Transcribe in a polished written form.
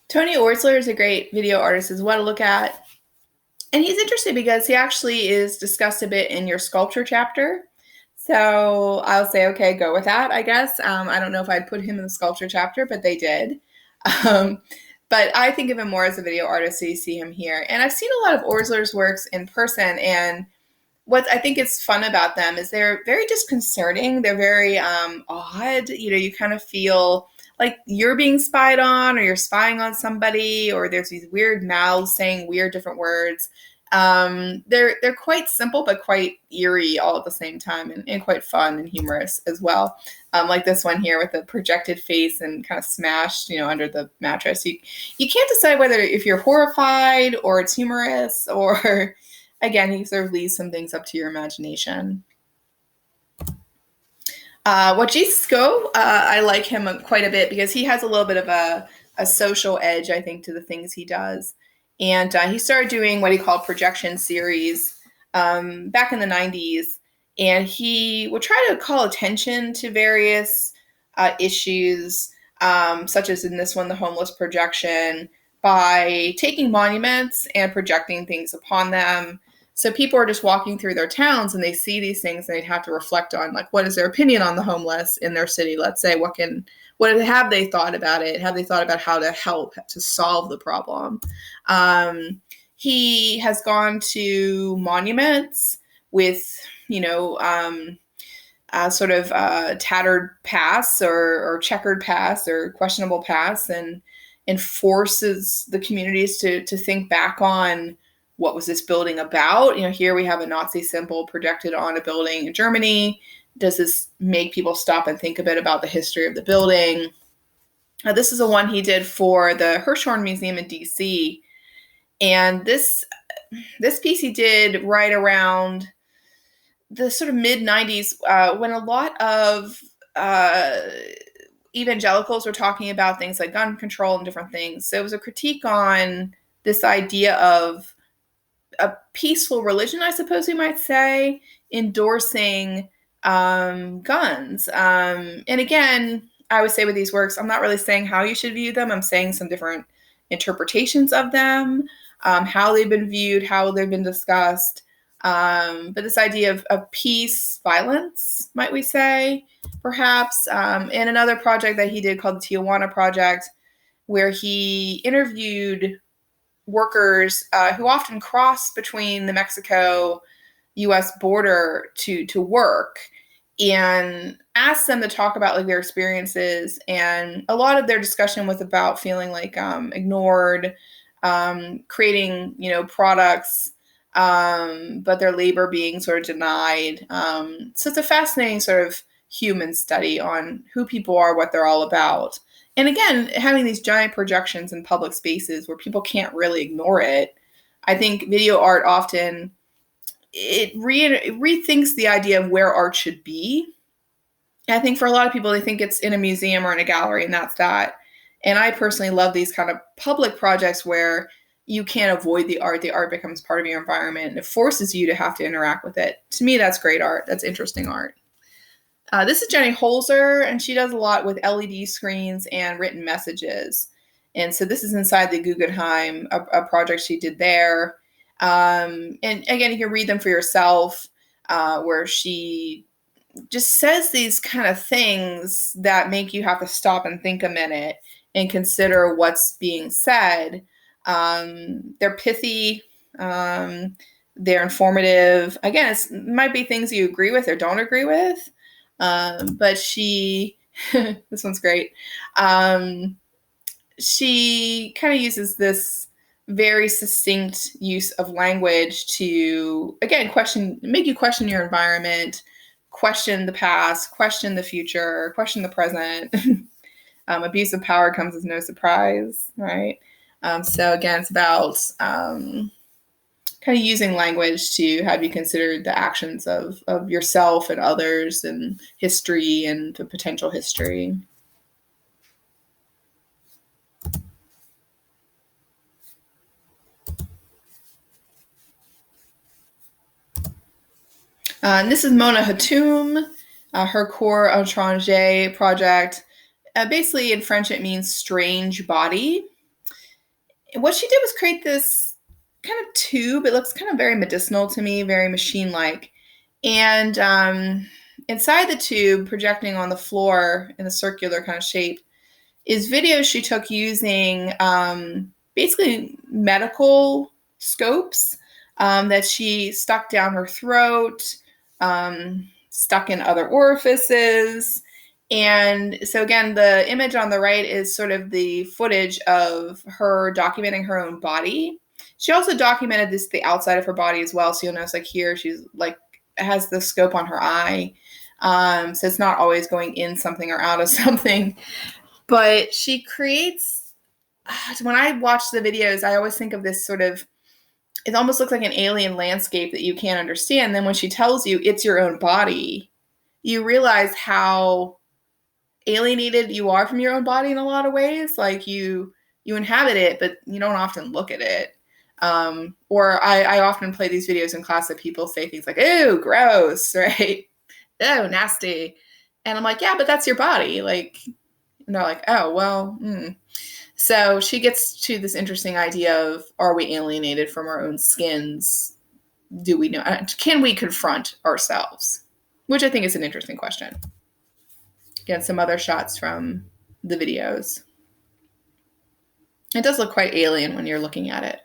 Tony Ortzler is a great video artist as well to look at. And he's interesting because he actually is discussed a bit in your sculpture chapter. So I'll say, okay, go with that, I guess. I don't know if I'd put him in the sculpture chapter, but they did. Um, but I think of him more as a video artist, so you see him here. And I've seen a lot of Ortzler's works in person, and what I think is fun about them is they're very disconcerting. They're very odd. You kind of feel like you're being spied on, or you're spying on somebody, or there's these weird mouths saying weird different words. They're quite simple but quite eerie all at the same time, and quite fun and humorous as well. Like this one here with the projected face and kind of smashed, under the mattress. You can't decide whether if you're horrified or it's humorous or again, he sort of leaves some things up to your imagination. Wojcicko, I like him quite a bit because he has a little bit of a social edge, I think, to the things he does. And he started doing what he called projection series back in the 90s. And he would try to call attention to various issues, such as in this one, the homeless projection, by taking monuments and projecting things upon them. So people are just walking through their towns and they see these things and they'd have to reflect on, like, what is their opinion on the homeless in their city? Let's say, what have they thought about it? Have they thought about how to help to solve the problem? He has gone to monuments with, sort of tattered past or checkered past or questionable past, and forces the communities to think back on what was this building about. Here we have a Nazi symbol projected on a building in Germany. Does this make people stop and think a bit about the history of the building? This is the one he did for the Hirshhorn Museum in DC. And this piece he did right around the sort of mid 90s, when a lot of evangelicals were talking about things like gun control and different things. So it was a critique on this idea of a peaceful religion, I suppose we might say, endorsing guns. And again, I would say with these works, I'm not really saying how you should view them. I'm saying some different interpretations of them, how they've been viewed, how they've been discussed. But this idea of peace, violence, might we say, perhaps. And another project that he did called the Tijuana Project, where he interviewed workers who often cross between the Mexico-U.S. border to work, and asked them to talk about like their experiences. And a lot of their discussion was about feeling like ignored, creating products, but their labor being sort of denied. So it's a fascinating sort of human study on who people are, what they're all about. And again, having these giant projections in public spaces where people can't really ignore it. I think video art often it rethinks the idea of where art should be. And I think for a lot of people, they think it's in a museum or in a gallery, and that's that. And I personally love these kind of public projects where you can't avoid the art. The art becomes part of your environment, and it forces you to have to interact with it. To me, that's great art. That's interesting art. This is Jenny Holzer, and she does a lot with LED screens and written messages. And so this is inside the Guggenheim, a project she did there. And again, you can read them for yourself, where she just says these kind of things that make you have to stop and think a minute and consider what's being said. They're pithy. They're informative. Again, it might be things you agree with or don't agree with. But she, this one's great. She kind of uses this very succinct use of language to, again, make you question your environment, question the past, question the future, question the present. Abuse of power comes as no surprise, right? So again, it's about kind of using language to have you consider the actions of yourself and others and history and the potential history. And this is Mona Hatoum, her Corps Étranger project. Basically, in French, it means strange body. what she did was create this kind of tube. It looks kind of very medicinal to me, very machine-like. And inside the tube, projecting on the floor in a circular kind of shape, is videos she took using basically medical scopes that she stuck down her throat, stuck in other orifices. And so again, the image on the right is sort of the footage of her documenting her own body. She also documented the outside of her body as well. So you'll notice like here, she's like, has the scope on her eye. So it's not always going in something or out of something. But she creates, when I watch the videos, I always think of this sort of, it almost looks like an alien landscape that you can't understand. Then when she tells you it's your own body, you realize how alienated you are from your own body in a lot of ways. Like you inhabit it, but you don't often look at it. Or I often play these videos in class that people say things like, "Ew, gross," right? "Oh, nasty." And I'm like, yeah, but that's your body. Like, and they're like, oh, well, So she gets to this interesting idea of, are we alienated from our own skins? Do we know? Can we confront ourselves? Which I think is an interesting question. Again, some other shots from the videos. It does look quite alien when you're looking at it.